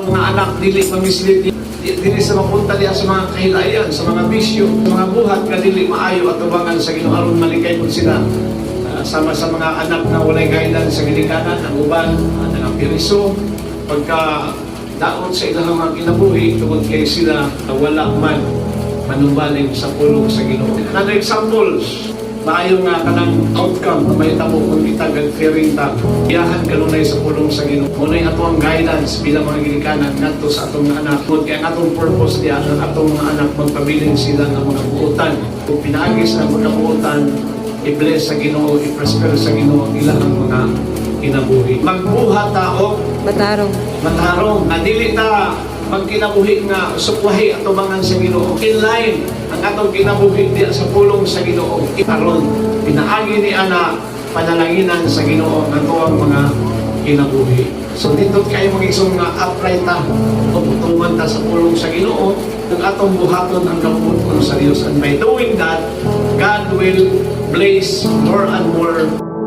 Mga anak dili mamislead dili sa mapunta diya sa mga kahilayan, sa mga bisyo, mga buhat nga dili maayo at tubangan sa Ginoo aron malikay pud sila. Sama sa mga anak na walay guidance sa gilikanan, ang uban nangapiriso pagka daot sa ilang mga kinabuhi tungod kay sila wala man manumbaling sa pulong sa Ginoo. Another examples, maayo nga kanang outcome na may tamo kung kita gag-fearing ta. Iyahan kanunay sa pulong sa Ginoo. Munay ato ang guidance bilang mga gilikanan ngadto sa atong mga anak. Kaya ang atong purpose diya ang atong mga anak magpabiling sila ng mga buotan. Kung pinaagis ang mga buotan, i-bless sa Ginoo, i-prosper sa Ginoo ilang ang mga kinabuhi. Magbuhat tao matarong na dili ta magkinabuhi nga sukwahi at tubangan sa Ginoo. Inline ang atong kinabuhi diya sa pulong sa Ginoo. Aron pinaagi ni ana panalanginan sa Ginoo nga tuwang mga kinabuhi. So dito kayo mag-isong nga upright ta o tutuman ta sa pulong sa Ginoo kung atong buhaton ang kaputon sa Dios. And by doing that, God will place more and more